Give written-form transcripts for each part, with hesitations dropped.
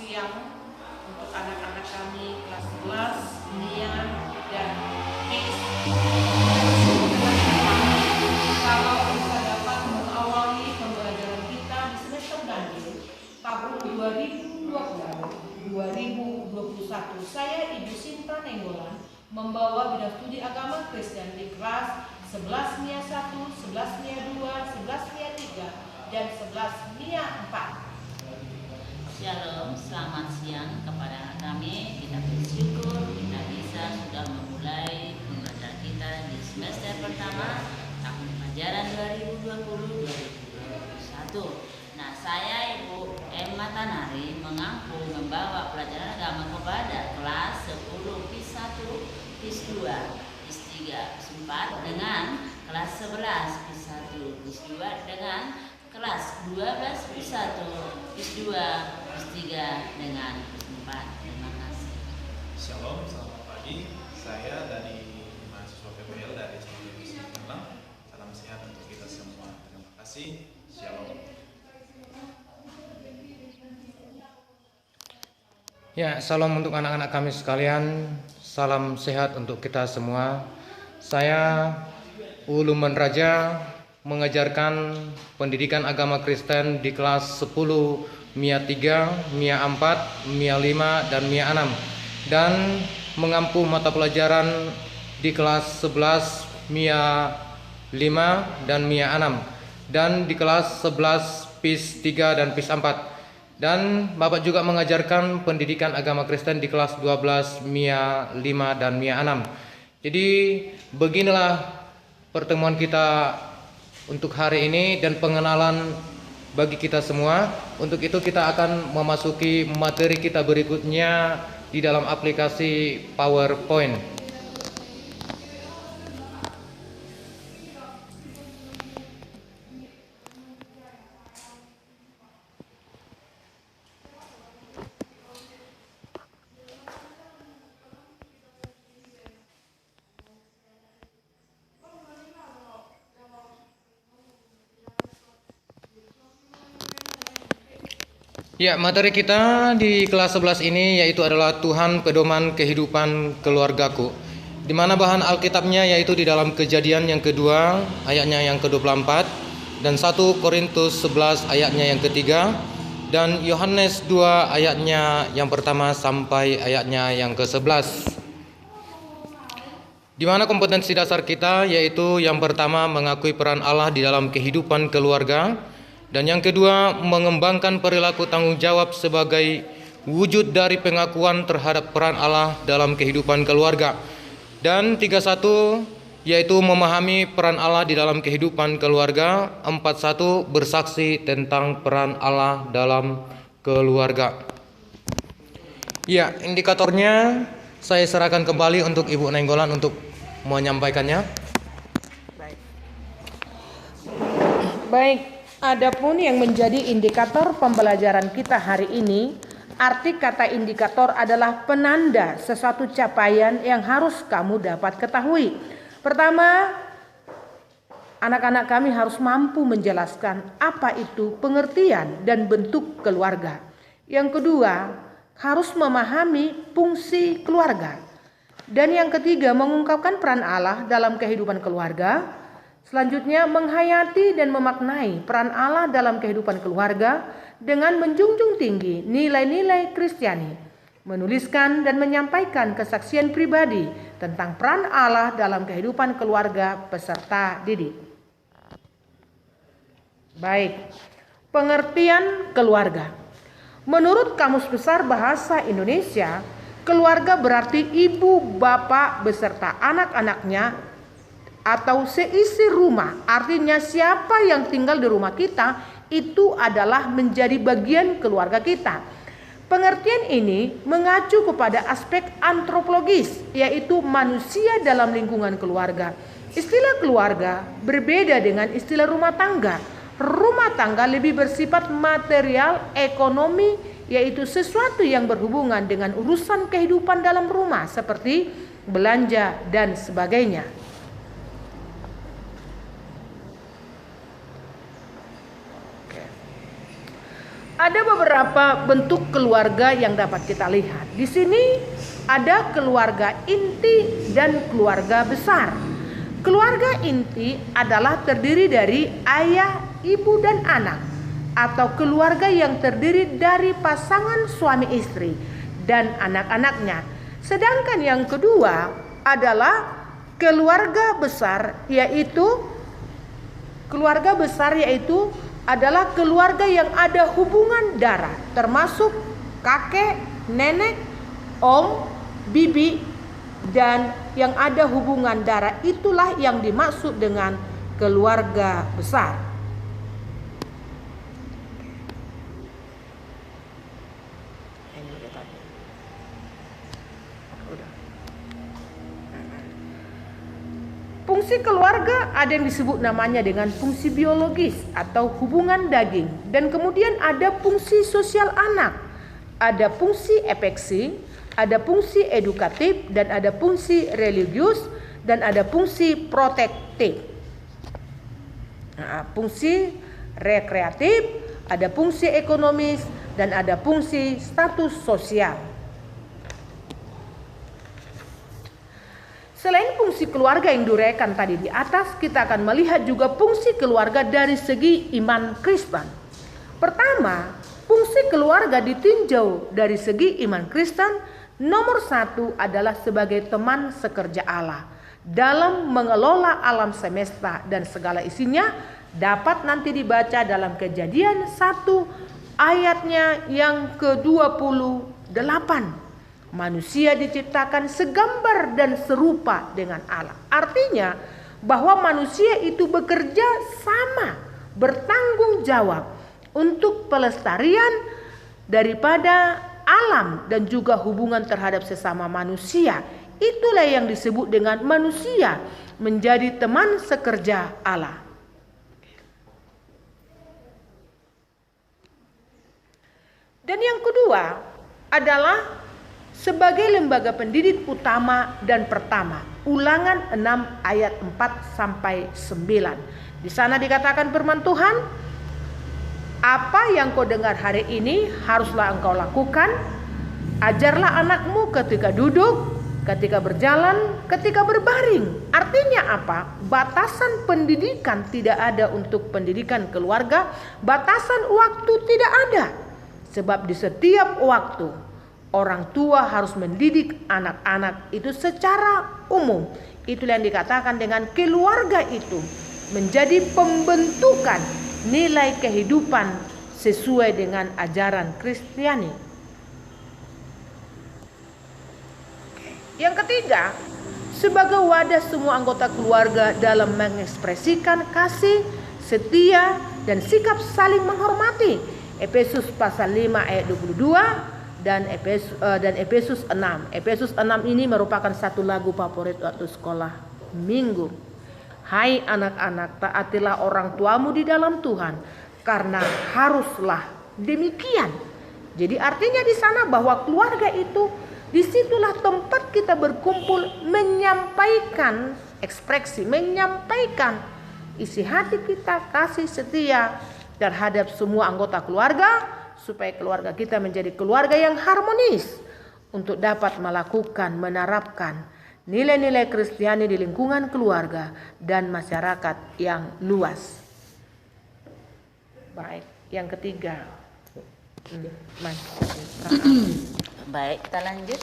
siang untuk anak-anak kami kelas 11, Nian, dan Kis. Kalau bisa dapat mengawali pembelajaran kita di semester ganjil tahun 2021, saya Ibu Sinta Nenggolan membawa bidang studi agama Kristen di kelas 11 MIA 1, 11 MIA 2, 11 MIA 3, dan 11 MIA 4. Shalom, selamat siang kepada kami. Kita bersyukur kita bisa sudah memulai pembelajaran kita di semester pertama tahun ajaran 2020-2021. Nah, saya Ibu Emma Tanari mengaku membawa pelajaran agama kepada kelas 10 PIS 1, PIS 2, PIS 3, PIS 4 dengan kelas 11 PIS 1, PIS 2 dengan kelas 12 PIS 1, PIS 2, PIS 3 dengan PIS 4. Terima kasih. Shalom, selamat pagi. Saya dari mahasiswa PPL dari Sekolah Misi Malang. Salam sehat untuk kita semua. Terima kasih. Shalom. Ya, salam untuk anak-anak kami sekalian. Salam sehat untuk kita semua. Saya Uluman Raja mengajarkan pendidikan agama Kristen di kelas 10 MIA 3, MIA 4, MIA 5, dan MIA 6, dan mengampu mata pelajaran di kelas 11 MIA 5 dan MIA 6, dan di kelas 11 PIS 3 dan PIS 4. Dan Bapak juga mengajarkan pendidikan agama Kristen di kelas 12 MIA 5 dan MIA 6. Jadi beginilah pertemuan kita untuk hari ini dan pengenalan bagi kita semua. Untuk itu kita akan memasuki materi kita berikutnya di dalam aplikasi PowerPoint. Ya, materi kita di kelas 11 ini yaitu adalah Tuhan pedoman kehidupan keluargaku. Di mana bahan Alkitabnya yaitu di dalam Kejadian yang kedua ayatnya yang ke-24 dan 1 Korintus 11 ayatnya yang ketiga dan Yohanes 2 ayatnya yang pertama sampai ayatnya yang ke-11. Di mana kompetensi dasar kita yaitu yang pertama mengakui peran Allah di dalam kehidupan keluarga. Dan yang kedua, mengembangkan perilaku tanggung jawab sebagai wujud dari pengakuan terhadap peran Allah dalam kehidupan keluarga. Dan 31, yaitu memahami peran Allah di dalam kehidupan keluarga. 41, bersaksi tentang peran Allah dalam keluarga. Ya, indikatornya saya serahkan kembali untuk Ibu Nenggolan untuk menyampaikannya. Baik. Adapun yang menjadi indikator pembelajaran kita hari ini, arti kata indikator adalah penanda sesuatu capaian yang harus kamu dapat ketahui. Pertama, anak-anak kami harus mampu menjelaskan apa itu pengertian dan bentuk keluarga. Yang kedua, harus memahami fungsi keluarga. Dan yang ketiga, mengungkapkan peran Allah dalam kehidupan keluarga. Selanjutnya, menghayati dan memaknai peran Allah dalam kehidupan keluarga dengan menjunjung tinggi nilai-nilai Kristiani, menuliskan dan menyampaikan kesaksian pribadi tentang peran Allah dalam kehidupan keluarga peserta didik. Baik, pengertian keluarga. Menurut Kamus Besar Bahasa Indonesia, keluarga berarti ibu, bapak beserta anak-anaknya atau seisi rumah. Artinya siapa yang tinggal di rumah kita itu adalah menjadi bagian keluarga kita. Pengertian ini mengacu kepada aspek antropologis, yaitu manusia dalam lingkungan keluarga. Istilah keluarga berbeda dengan istilah rumah tangga. Rumah tangga lebih bersifat material, ekonomi, yaitu sesuatu yang berhubungan dengan urusan kehidupan dalam rumah seperti belanja dan sebagainya. Ada beberapa bentuk keluarga yang dapat kita lihat. Di sini ada keluarga inti dan keluarga besar. Keluarga inti adalah terdiri dari ayah, ibu, dan anak, atau keluarga yang terdiri dari pasangan suami istri dan anak-anaknya. Sedangkan yang kedua adalah keluarga besar, yaitu adalah keluarga yang ada hubungan darah, termasuk kakek, nenek, om, bibi, dan yang ada hubungan darah. Itulah yang dimaksud dengan keluarga besar. Fungsi keluarga ada yang disebut namanya dengan fungsi biologis atau hubungan daging, dan kemudian ada fungsi sosial anak, ada fungsi afeksi, ada fungsi edukatif, dan ada fungsi religius, dan ada fungsi protektif. Fungsi rekreatif, ada fungsi ekonomis, dan ada fungsi status sosial. Selain fungsi keluarga yang diuraikan tadi di atas, kita akan melihat juga fungsi keluarga dari segi iman Kristen. Pertama, fungsi keluarga ditinjau dari segi iman Kristen. Nomor satu adalah sebagai teman sekerja Allah dalam mengelola alam semesta dan segala isinya, dapat nanti dibaca dalam Kejadian 1 ayatnya yang ke-28. Manusia diciptakan segambar dan serupa dengan Allah. Artinya bahwa manusia itu bekerja sama, bertanggung jawab untuk pelestarian daripada alam dan juga hubungan terhadap sesama manusia. Itulah yang disebut dengan manusia menjadi teman sekerja Allah. Dan yang kedua adalah sebagai lembaga pendidik utama dan pertama. Ulangan 6 ayat 4 sampai 9. Di sana dikatakan firman Tuhan, apa yang kau dengar hari ini haruslah engkau lakukan. Ajarlah anakmu ketika duduk, ketika berjalan, ketika berbaring. Artinya apa? Batasan pendidikan tidak ada untuk pendidikan keluarga. Batasan waktu tidak ada. Sebab di setiap waktu orang tua harus mendidik anak-anak itu secara umum. Itulah yang dikatakan dengan keluarga itu menjadi pembentukan nilai kehidupan sesuai dengan ajaran Kristiani. Yang ketiga, sebagai wadah semua anggota keluarga dalam mengekspresikan kasih, setia, dan sikap saling menghormati. Efesus pasal 5 ayat 22 dan Efesus 6. Efesus 6 ini merupakan satu lagu favorit waktu sekolah minggu. Hai anak-anak, taatilah orang tuamu di dalam Tuhan, karena haruslah demikian. Jadi artinya di sana bahwa keluarga itu, disitulah tempat kita berkumpul menyampaikan ekspresi, menyampaikan isi hati kita, kasih setia terhadap semua anggota keluarga, supaya keluarga kita menjadi keluarga yang harmonis untuk dapat melakukan, menerapkan nilai-nilai Kristiani di lingkungan keluarga dan masyarakat yang luas. Baik, yang ketiga. Baik, kita lanjut.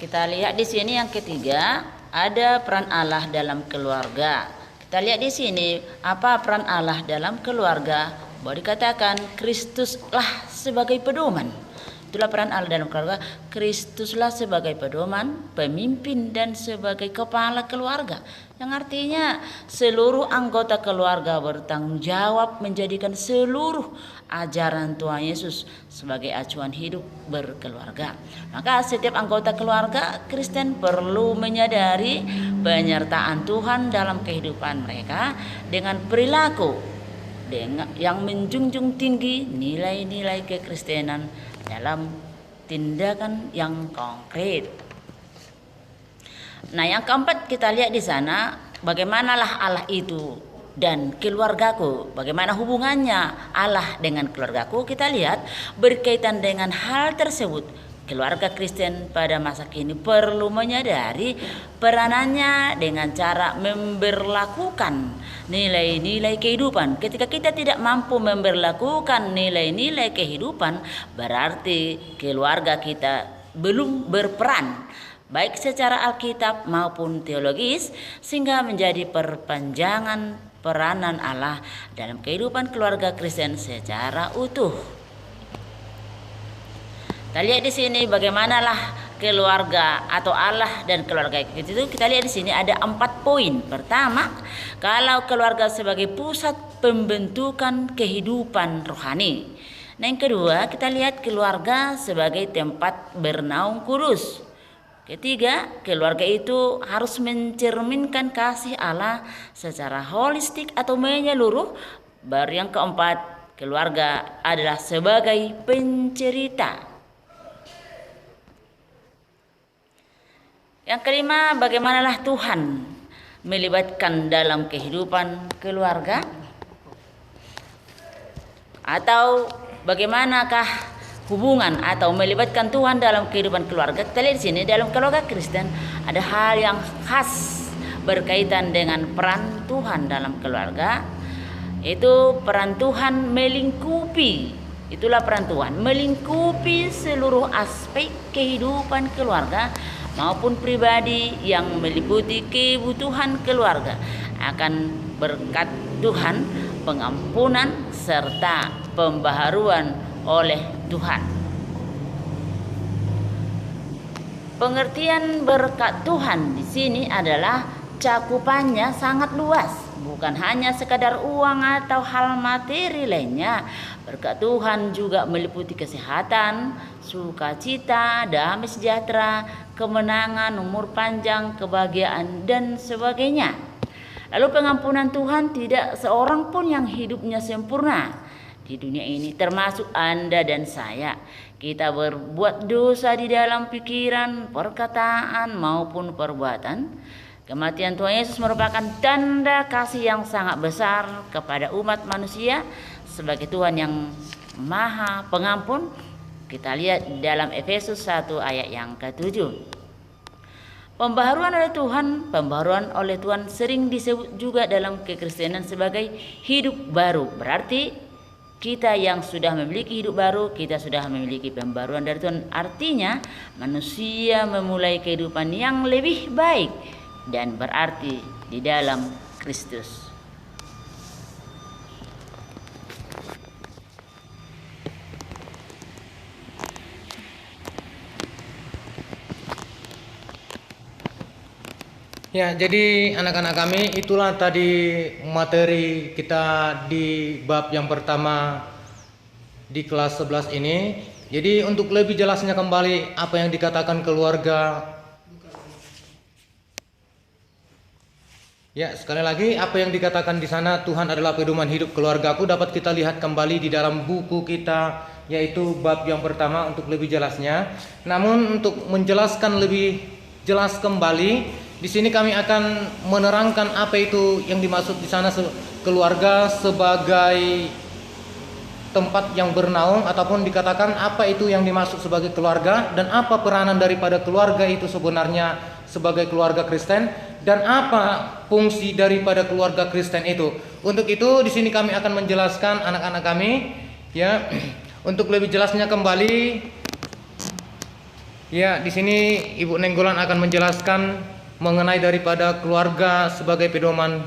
Kita lihat di sini yang ketiga, ada peran Allah dalam keluarga. Kita lihat di sini apa peran Allah dalam keluarga. Bahwa dikatakan Kristuslah sebagai pedoman. Itulah peran Allah dalam keluarga. Kristuslah sebagai pedoman, pemimpin, dan sebagai kepala keluarga. Yang artinya seluruh anggota keluarga bertanggung jawab menjadikan seluruh ajaran Tuhan Yesus sebagai acuan hidup berkeluarga. Maka setiap anggota keluarga Kristen perlu menyadari penyertaan Tuhan dalam kehidupan mereka dengan perilaku yang menjunjung tinggi nilai-nilai kekristenan dalam tindakan yang konkret. Nah, yang keempat kita lihat di sana, bagaimanalah Allah itu dan keluargaku. Bagaimana hubungannya Allah dengan keluargaku? Kita lihat berkaitan dengan hal tersebut. Keluarga Kristen pada masa kini perlu menyadari peranannya dengan cara memberlakukan nilai-nilai kehidupan. Ketika kita tidak mampu memberlakukan nilai-nilai kehidupan, berarti keluarga kita belum berperan, baik secara Alkitab maupun teologis, sehingga menjadi perpanjangan peranan Allah dalam kehidupan keluarga Kristen secara utuh. Kita lihat di sini bagaimanalah keluarga atau Allah dan keluarga itu. Kita lihat di sini ada 4 poin. Pertama, kalau keluarga sebagai pusat pembentukan kehidupan rohani. Nah, yang kedua, kita lihat keluarga sebagai tempat bernaung kudus. Ketiga, keluarga itu harus mencerminkan kasih Allah secara holistik atau menyeluruh. Baru yang keempat, keluarga adalah sebagai pencerita. Yang kelima, bagaimanalah Tuhan melibatkan dalam kehidupan keluarga? Atau bagaimanakah hubungan atau melibatkan Tuhan dalam kehidupan keluarga? Kita lihat di sini dalam keluarga Kristen ada hal yang khas berkaitan dengan peran Tuhan dalam keluarga. Itu peran Tuhan melingkupi. Itulah peran Tuhan melingkupi seluruh aspek kehidupan keluarga maupun pribadi yang meliputi kebutuhan keluarga. Akan berkat Tuhan, pengampunan serta pembaharuan oleh Tuhan. Pengertian berkat Tuhan di sini adalah cakupannya sangat luas, bukan hanya sekadar uang atau hal materi lainnya. Berkat Tuhan juga meliputi kesehatan, sukacita, damai sejahtera, kemenangan, umur panjang, kebahagiaan, dan sebagainya. Lalu pengampunan Tuhan, tidak seorang pun yang hidupnya sempurna di dunia ini, termasuk Anda dan saya. Kita berbuat dosa di dalam pikiran, perkataan, maupun perbuatan. Kematian Tuhan Yesus merupakan tanda kasih yang sangat besar kepada umat manusia sebagai Tuhan yang Maha Pengampun. Kita lihat dalam Efesus 1 ayat yang ke-7. Pembaharuan oleh Tuhan sering disebut juga dalam kekristenan sebagai hidup baru. Berarti kita yang sudah memiliki hidup baru, kita sudah memiliki pembaharuan dari Tuhan. Artinya manusia memulai kehidupan yang lebih baik dan berarti di dalam Kristus. Ya, jadi anak-anak kami, itulah tadi materi kita di bab yang pertama di kelas 11 ini. Jadi untuk lebih jelasnya kembali apa yang dikatakan keluarga. Ya, sekali lagi apa yang dikatakan di sana, Tuhan adalah pedoman hidup keluargaku, dapat kita lihat kembali di dalam buku kita, yaitu bab yang pertama untuk lebih jelasnya. Namun untuk menjelaskan lebih jelas kembali, di sini kami akan menerangkan apa itu yang dimaksud di sana keluarga sebagai tempat yang bernaung, ataupun dikatakan apa itu yang dimaksud sebagai keluarga dan apa peranan daripada keluarga itu sebenarnya sebagai keluarga Kristen dan apa fungsi daripada keluarga Kristen itu. Untuk itu di sini kami akan menjelaskan anak-anak kami, ya, untuk lebih jelasnya kembali. Ya, di sini Ibu Nenggolan akan menjelaskan mengenai daripada keluarga sebagai pedoman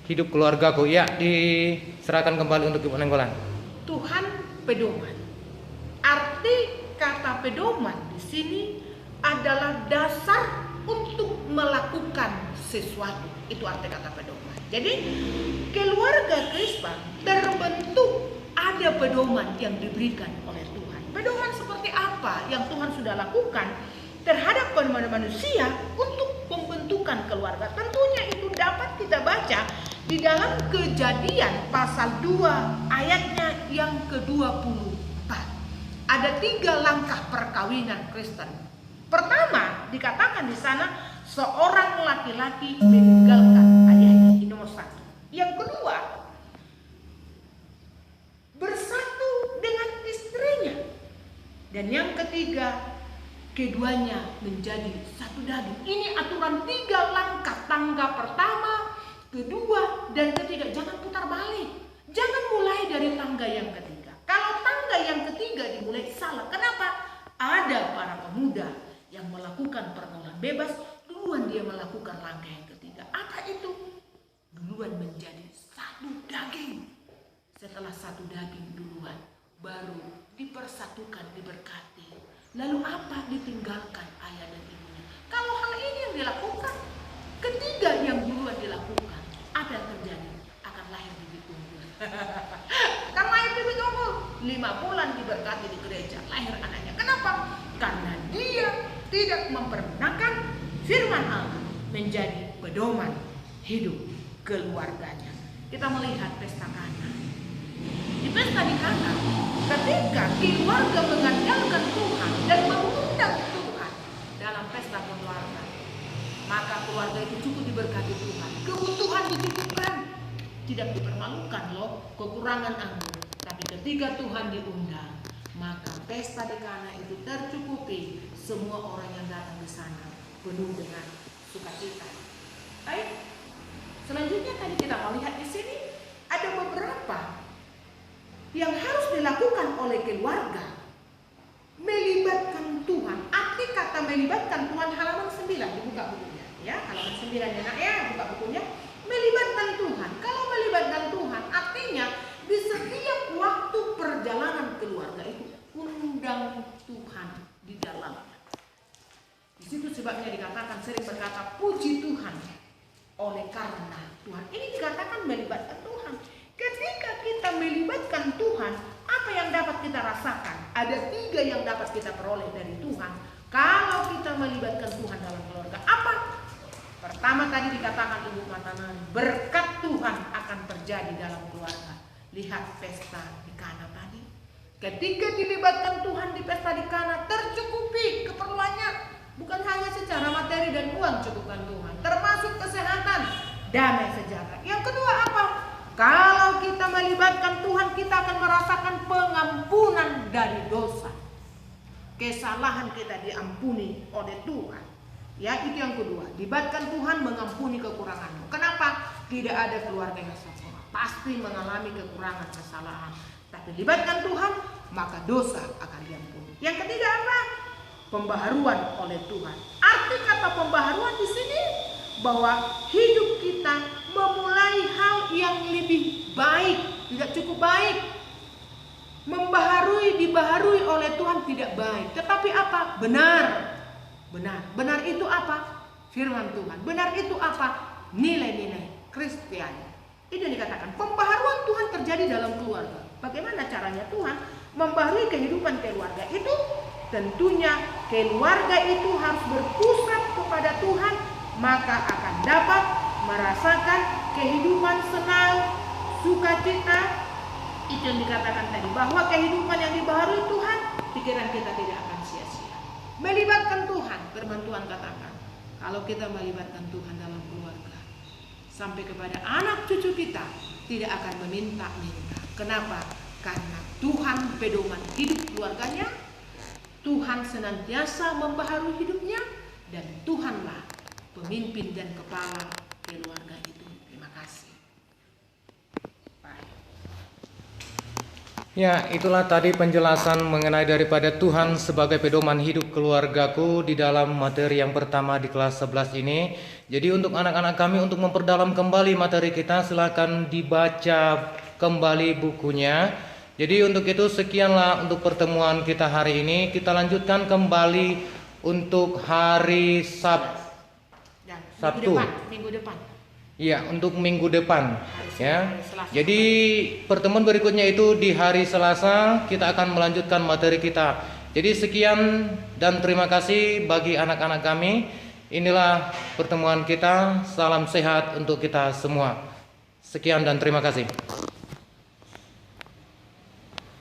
hidup keluargaku. Ya, diserahkan kembali untuk Ibu Nenggolan. Tuhan pedoman. Arti kata pedoman di sini adalah dasar untuk melakukan sesuatu. Itu arti kata pedoman. Jadi keluarga Kristen terbentuk ada pedoman yang diberikan oleh Tuhan. Pedoman seperti apa yang Tuhan sudah lakukan terhadap manusia untuk pembentukan keluarga. Tentunya itu dapat kita baca di dalam Kejadian pasal 2 ayatnya yang ke-24. Ada 3 langkah perkawinan Kristen. Pertama, dikatakan di sana seorang laki-laki meninggalkan ayahnya. Ini nomor 1. Yang kedua, bersatu dengan istrinya. Dan yang ketiga, keduanya menjadi satu daging. Ini aturan 3 langkah. Tangga pertama, kedua, dan ketiga. Jangan putar balik. Jangan mulai dari tangga yang ketiga. Kalau tangga yang ketiga dimulai salah. Kenapa? Ada para pemuda yang melakukan pergaulan bebas, duluan dia melakukan langkah yang ketiga. Apa itu? Duluan menjadi satu daging. Setelah satu daging duluan, baru dipersatukan, diberkati. Lalu apa? Ditinggalkan ayah dan ibunya. Kalau hal ini yang dilakukan, ketiga yang duluan dilakukan, apa yang terjadi? Akan lahir bibit unggul. Akan lahir bibit unggul. 5 bulan diberkati di gereja, lahir anaknya. Kenapa? Karena dia tidak mempergunakan firman Allah menjadi pedoman hidup keluarganya. Kita melihat pesta Kana. Di pesta di Kana, ketika keluarga mengandalkan Tuhan dan mengundang Tuhan dalam pesta keluarga, maka keluarga itu cukup diberkati Tuhan. Kebutuhan dicukupkan, tidak dipermalukan loh kekurangan anggur. Tapi ketika Tuhan diundang, maka pesta di Kana itu tercukupi. Semua orang yang datang ke sana penuh dengan sukacita. Baik. Selanjutnya tadi kita melihat di sini ada beberapa yang harus dilakukan oleh keluarga. Melibatkan Tuhan. Arti kata melibatkan Tuhan halaman 9, dibuka bukunya. Ya, halaman 9 ya nak ya, buka bukunya. Melibatkan Tuhan. Kalau melibatkan Tuhan artinya di setiap waktu perjalanan keluarga itu undang Tuhan di dalamnya. Di situ sebabnya dikatakan, sering berkata puji Tuhan oleh karena Tuhan. Ini dikatakan melibatkan Tuhan. Ketika kita melibatkan Tuhan, apa yang dapat kita rasakan? Ada 3 yang dapat kita peroleh dari Tuhan kalau kita melibatkan Tuhan dalam keluarga. Apa? Pertama tadi dikatakan Ibu Matanari, berkat Tuhan akan terjadi dalam keluarga. Lihat pesta di Kana tadi. Ketika dilibatkan Tuhan di pesta di Kana, tercukupi keperluannya. Bukan hanya secara materi dan uang cukupkan Tuhan, termasuk kesehatan, damai sejahtera. Yang kedua apa? Kalau kita melibatkan Tuhan, kita akan merasakan pengampunan dari dosa. Kesalahan kita diampuni oleh Tuhan. Ya, itu yang kedua. Libatkan Tuhan mengampuni kekuranganmu. Kenapa? Tidak ada keluarga yang sempurna. Pasti mengalami kekurangan, kesalahan. Tapi libatkan Tuhan, maka dosa akan diampuni. Yang ketiga apa? Pembaharuan oleh Tuhan. Arti kata pembaharuan di sini bahwa hidup kita memulai hal yang lebih baik, tidak cukup baik. Membaharui, dibaharui oleh Tuhan tidak baik. Tetapi apa? Benar. Benar. Benar itu apa? Firman Tuhan. Benar itu apa? Nilai-nilai Kristiani. Itu yang dikatakan pembaharuan Tuhan terjadi dalam keluarga. Bagaimana caranya Tuhan membaharui kehidupan keluarga itu? Tentunya keluarga itu harus berpusat kepada Tuhan, maka akan dapat merasakan kehidupan senang, sukacita. Itu yang dikatakan tadi, bahwa kehidupan yang dibaharui Tuhan, pikiran kita tidak akan sia-sia. Melibatkan Tuhan, firman Tuhan katakan, kalau kita melibatkan Tuhan dalam keluarga, sampai kepada anak cucu kita tidak akan meminta-minta. Kenapa? Karena Tuhan pedoman hidup keluarganya, Tuhan senantiasa membaharui hidupnya, dan Tuhanlah pemimpin dan kepala keluarga itu. Terima kasih. Bye. Ya, itulah tadi penjelasan mengenai daripada Tuhan sebagai pedoman hidup keluargaku di dalam materi yang pertama di kelas 11 ini. Jadi untuk anak-anak kami, untuk memperdalam kembali materi kita, silakan dibaca kembali bukunya. Jadi untuk itu sekianlah untuk pertemuan kita hari ini. Kita lanjutkan kembali untuk hari Sabtu. Minggu depan. Iya, untuk minggu depan. Ya. Jadi pertemuan berikutnya itu di hari Selasa kita akan melanjutkan materi kita. Jadi sekian dan terima kasih bagi anak-anak kami. Inilah pertemuan kita. Salam sehat untuk kita semua. Sekian dan terima kasih.